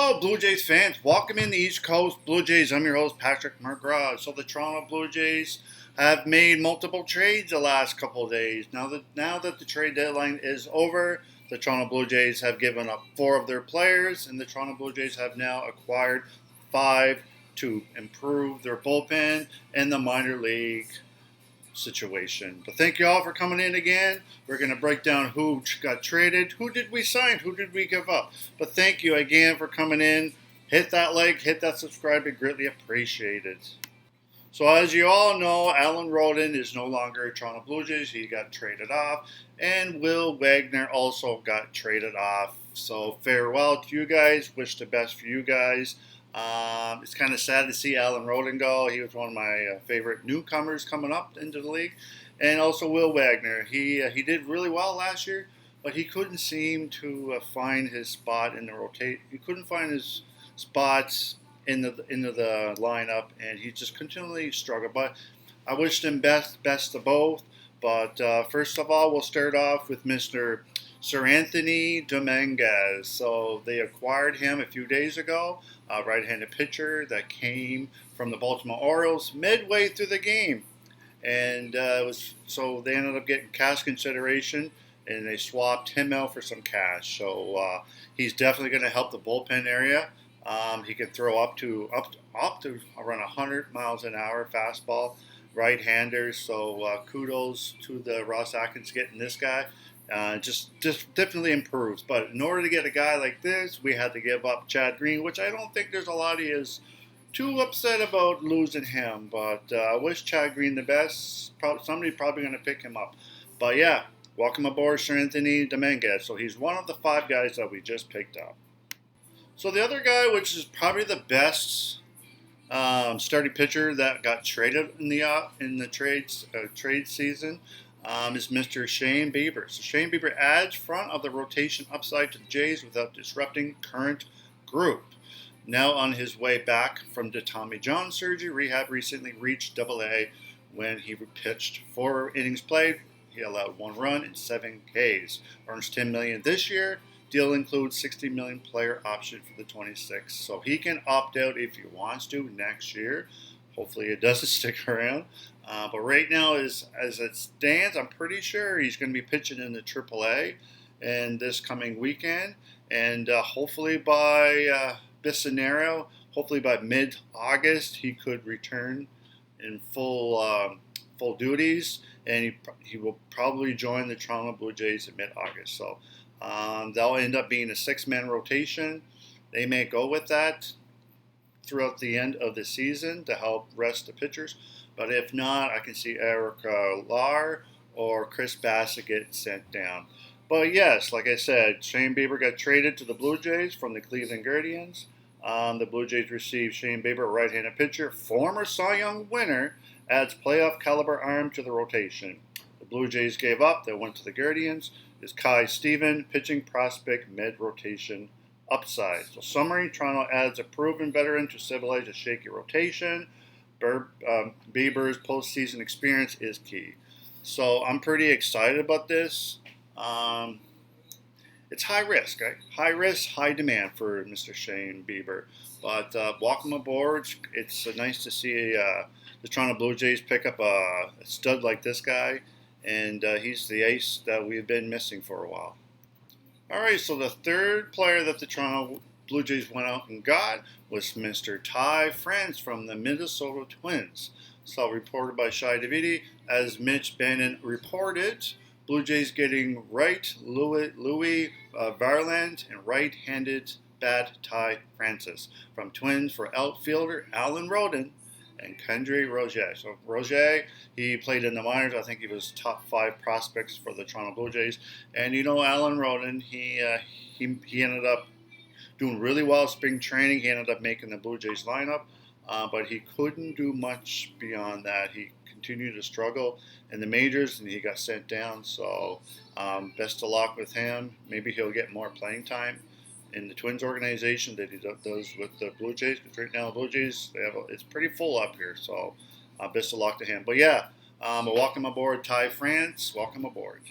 Hello, Blue Jays fans. Welcome in the East Coast Blue Jays. I'm your host, Patrick McGraw. So the Toronto Blue Jays have made multiple trades the last couple of days. Now that the trade deadline is over, the Toronto Blue Jays have given up 4 of their players, and the Toronto Blue Jays have now acquired 5 to improve their bullpen in the minor league situation. But thank you all for coming in again. We're going to break down who got traded, who did we sign, who did we give up. But thank you again for coming in. Hit that like, hit that subscribe, it greatly appreciated. So as you all know, Alan Roden is no longer a Toronto Blue Jays. He got traded off. And Will Wagner also got traded off. So farewell to you guys. Wish the best for you guys. It's kind of sad to see Alan Roden go. He was one of my favorite newcomers coming up into the league. And also Will Wagner. He did really well last year, but he couldn't seem to find his spot in the rotate. He couldn't find his spots into the lineup, and he just continually struggled. But I wish him best of both. But first of all, we'll start off with Mr. Sir Anthony Dominguez. So they acquired him a few days ago, a right-handed pitcher that came from the Baltimore Orioles midway through the game. And so they ended up getting cash consideration, and they swapped him out for some cash. So he's definitely going to help the bullpen area. He can throw up to around 100 miles an hour fastball, right-hander. So kudos to the Ross Atkins getting this guy. Just definitely improves. But in order to get a guy like this, we had to give up Chad Green, which I don't think there's a lot of you is too upset about losing him. But I wish Chad Green the best. Somebody's probably going to pick him up. But yeah, welcome aboard, Sir Anthony Dominguez. So he's one of the 5 guys that we just picked up. So the other guy, which is probably the best starting pitcher that got traded in the trade season, is Mr. Shane Bieber. So Shane Bieber adds front of the rotation upside to the Jays without disrupting current group. Now on his way back from the Tommy John surgery, rehab recently reached AA when he pitched 4 innings played. He allowed 1 run and 7 Ks. Earns $10 million this year. Deal includes $60 million player option for the 26. So he can opt out if he wants to next year. Hopefully it doesn't stick around. But right now, as it stands, I'm pretty sure he's going to be pitching in the AAA and this coming weekend. And hopefully by this scenario, hopefully by mid-August, he could return in full duties. And he will probably join the Toronto Blue Jays in mid-August. So they'll end up being a 6-man rotation. They may go with that throughout the end of the season to help rest the pitchers. But if not, I can see Eric Lahr or Chris Bassett get sent down. But yes, like I said, Shane Bieber got traded to the Blue Jays from the Cleveland Guardians. The Blue Jays received Shane Bieber, a right-handed pitcher, former Cy Young winner, adds playoff caliber arm to the rotation. The Blue Jays gave up. They went to the Guardians. Is Kai Steven, pitching prospect, mid-rotation upside. So summary, Toronto adds a proven veteran to stabilize a shaky rotation. Bieber's postseason experience is key. So I'm pretty excited about this. It's high risk, right? High risk, high demand for Mr. Shane Bieber. But welcome aboard. It's nice to see the Toronto Blue Jays pick up a stud like this guy. And he's the ace that we've been missing for a while. All right, so the third player that the Toronto Blue Jays went out and got was Mr. Ty France from the Minnesota Twins. So reported by Shai Davidi, as Mitch Bannon reported, Blue Jays getting right Louis Varland and right-handed bat Ty Francis from Twins for outfielder Alan Roden and Kendry Roger. So Roger, he played in the minors. I think he was top 5 prospects for the Toronto Blue Jays. And you know, Alan Roden, he ended up doing really well spring training. He ended up making the Blue Jays lineup, but he couldn't do much beyond that. He continued to struggle in the majors, and he got sent down. So best of luck with him. Maybe he'll get more playing time in the Twins organization that he does with the Blue Jays. Because right now the Blue Jays, it's pretty full up here. So best of luck to him. But yeah, welcome aboard, Ty France. Welcome aboard.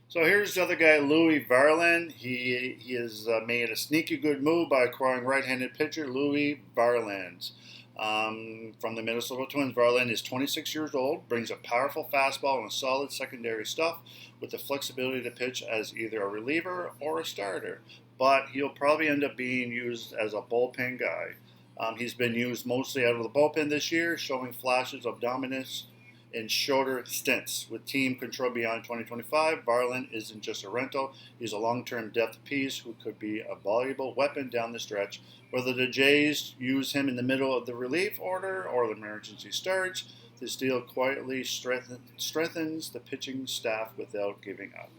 So here's the other guy, Louis Varland. He has made a sneaky good move by acquiring right-handed pitcher Louis Varland. From the Minnesota Twins, Varland is 26 years old, brings a powerful fastball and a solid secondary stuff with the flexibility to pitch as either a reliever or a starter. But he'll probably end up being used as a bullpen guy. He's been used mostly out of the bullpen this year, showing flashes of dominance in shorter stints. With team control beyond 2025, Varland isn't just a rental, he's a long-term depth piece who could be a valuable weapon down the stretch. Whether the Jays use him in the middle of the relief order or the emergency starts, this deal quietly strengthens the pitching staff without giving up.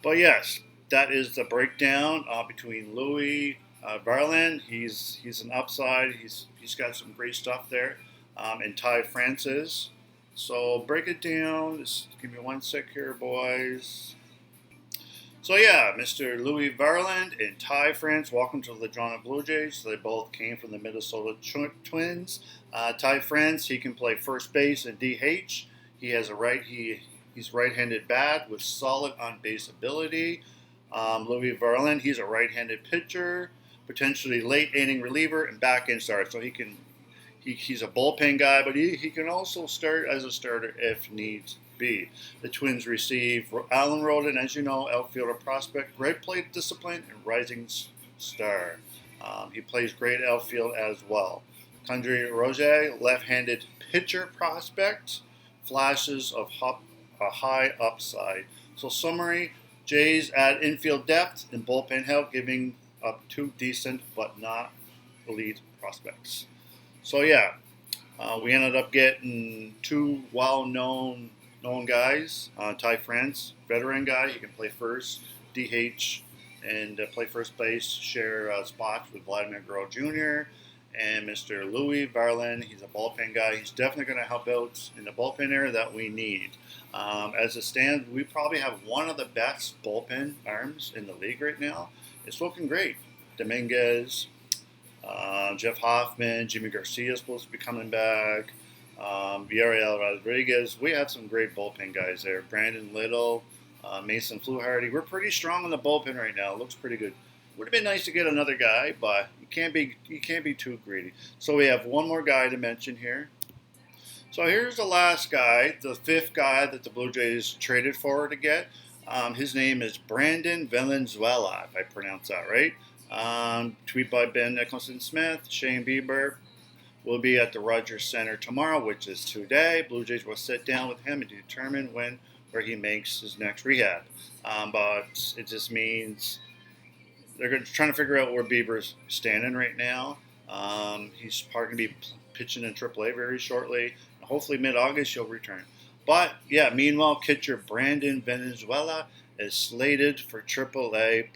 But yes, that is the breakdown between Louis Varland. He's an upside. He's got some great stuff there, and Ty Francis. So break it down. Just give me one sec here, boys. So yeah, Mr. Louis Varland and Ty France, welcome to the Toronto Blue Jays. They both came from the Minnesota Twins. Ty France, he can play first base and DH. He has he's right-handed bat with solid on-base ability. Louis Varland, he's a right-handed pitcher, potentially late inning reliever and back-end starter. So he's a bullpen guy, but he can also start as a starter if needs be. The Twins receive Alan Roden, as you know, outfielder prospect, great plate discipline, and rising star. He plays great outfield as well. Condrey Roger, left-handed pitcher prospect, flashes of a high upside. So summary, Jays add infield depth and bullpen help, giving up two decent but not elite prospects. So yeah, we ended up getting two well-known guys. Ty France, veteran guy, he can play first, DH, and play first base, share spots with Vladimir Guerrero Jr. And Mr. Louis Varland, he's a bullpen guy. He's definitely going to help out in the bullpen area that we need. As it stands, we probably have one of the best bullpen arms in the league right now. It's looking great. Dominguez, Jeff Hoffman, Jimmy Garcia is supposed to be coming back. Villarreal Rodriguez. We have some great bullpen guys there. Brandon Little, Mason Fluharty. We're pretty strong in the bullpen right now. It looks pretty good. Would have been nice to get another guy, but you can't be too greedy. So we have one more guy to mention here. So here's the last guy, the fifth guy that the Blue Jays traded for to get. His name is Brandon Valenzuela, if I pronounce that right. Tweet by Ben Nicholson-Smith. Shane Bieber will be at the Rogers Center tomorrow, which is today. Blue Jays will sit down with him and determine where he makes his next rehab. But it just means they're trying to figure out where Bieber's standing right now. He's probably going to be pitching in AAA very shortly. Hopefully mid-August he'll return. But yeah, meanwhile, catcher Brandon Valenzuela is slated for AAA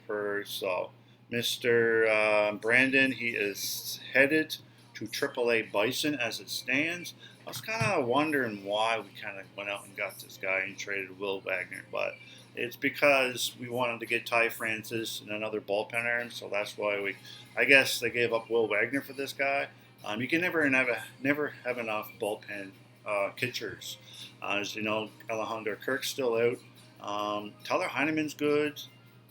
so Mr. Brandon, he is headed to AAA Bison as it stands. I was kind of wondering why we kind of went out and got this guy and traded Will Wagner, but it's because we wanted to get Ty Francis and another bullpen arm, so that's why I guess they gave up Will Wagner for this guy. You can never have enough bullpen catchers. As you know, Alejandro Kirk's still out. Tyler Heineman's good.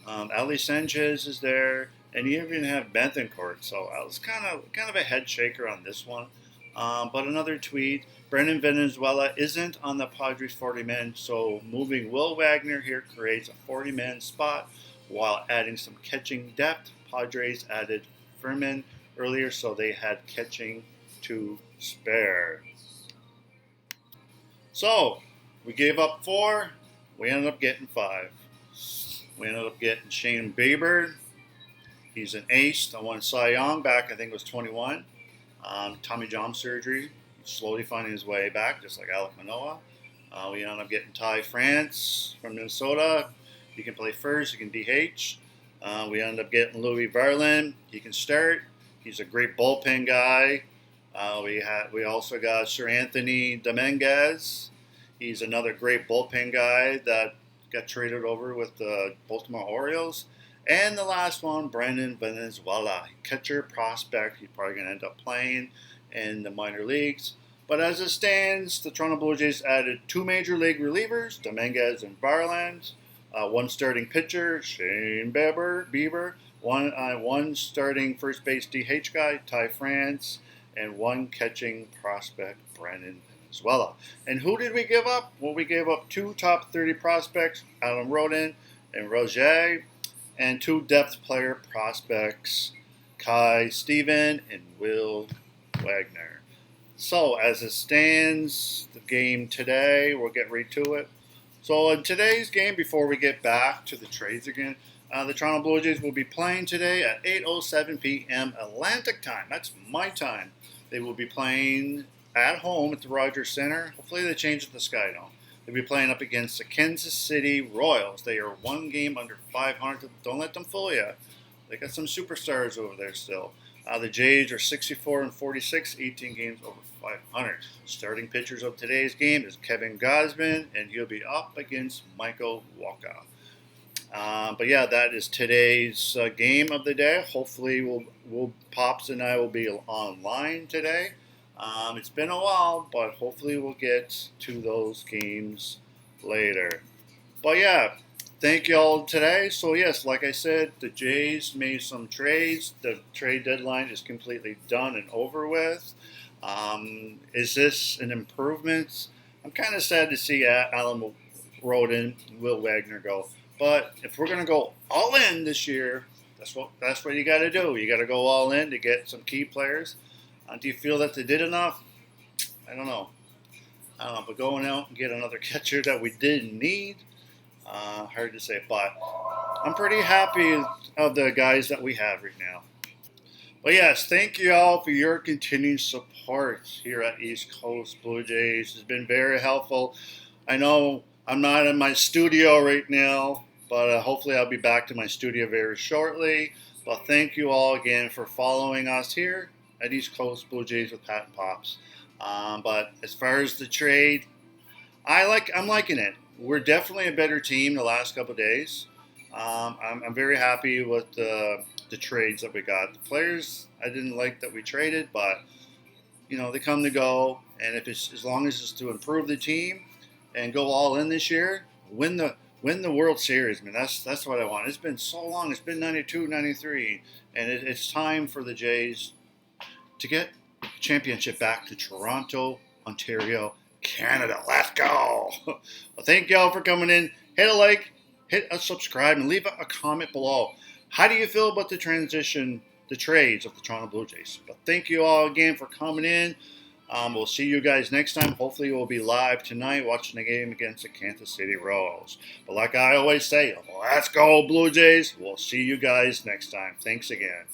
Ali Sanchez is there, and you even have Bethancourt. So I was kind of a head shaker on this one. But another tweet: Brandon Valenzuela isn't on the Padres 40-man, so moving Will Wagner here creates a 40-man spot while adding some catching depth. Padres added Furman earlier, so they had catching to spare. So we gave up 4. We ended up getting 5. We ended up getting Shane Bieber. He's an ace. I won Cy Young back, I think it was 21. Tommy John surgery. He's slowly finding his way back, just like Alek Manoah. We ended up getting Ty France from Minnesota. He can play first. He can DH. We ended up getting Louis Varland. He can start. He's a great bullpen guy. We also got Sir Anthony Dominguez. He's another great bullpen guy that got traded over with the Baltimore Orioles. And the last one, Brandon Valenzuela, catcher prospect. He's probably going to end up playing in the minor leagues. But as it stands, the Toronto Blue Jays added 2 major league relievers, Dominguez and Varland. One starting pitcher, Shane Bieber. One starting first base DH guy, Ty France, and one catching prospect, Brandon Venezuela. And who did we give up? Well, we gave up two top 30 prospects, Adam Roden and Roger, and two depth player prospects, Kai Steven and Will Wagner. So, as it stands, the game today, we'll get right to it. So, in today's game, before we get back to the trades again, the Toronto Blue Jays will be playing today at 8:07 p.m. Atlantic time. That's my time. They will be playing at home at the Rogers Center. Hopefully, they change the Sky Dome. They'll be playing up against the Kansas City Royals. They are one game under 500. Don't let them fool you. They got some superstars over there still. The Jays are 64-46, 18 games over 500. Starting pitchers of today's game is Kevin Gausman, and he'll be up against Michael Walker. But yeah, that is today's game of the day. Hopefully, Pops and I will be online today. It's been a while, but hopefully we'll get to those games later. But yeah, thank you all today. So yes, like I said, the Jays made some trades. The trade deadline is completely done and over with. Is this an improvement? I'm kind of sad to see Alan Roden and Will Wagner go. But if we're going to go all in this year, that's what you got to do. You got to go all in to get some key players. Do you feel that they did enough? I don't know. But going out and get another catcher that we didn't need, hard to say. But I'm pretty happy of the guys that we have right now. But yes, thank you all for your continued support here at East Coast Blue Jays. It's been very helpful. I know I'm not in my studio right now, but hopefully I'll be back to my studio very shortly. But thank you all again for following us here at East Coast Blue Jays with Pat and Pops. But as far as the trade, I'm liking it. We're definitely a better team the last couple of days. I'm very happy with the trades that we got. The players I didn't like that we traded, but they come to go, and if it's as long as it's to improve the team and go all in this year, win the World Series, man. That's what I want. It's been so long. It's been 92, 93, and it's time for the Jays to get the championship back to Toronto, Ontario, Canada. Let's go. Well, thank y'all for coming in. Hit a like, hit a subscribe, and leave a comment below. How do you feel about the trades of the Toronto Blue Jays? But thank you all again for coming in. We'll see you guys next time. Hopefully we'll be live tonight watching the game against the Kansas City Royals. But like I always say, let's go Blue Jays. We'll see you guys next time. Thanks again.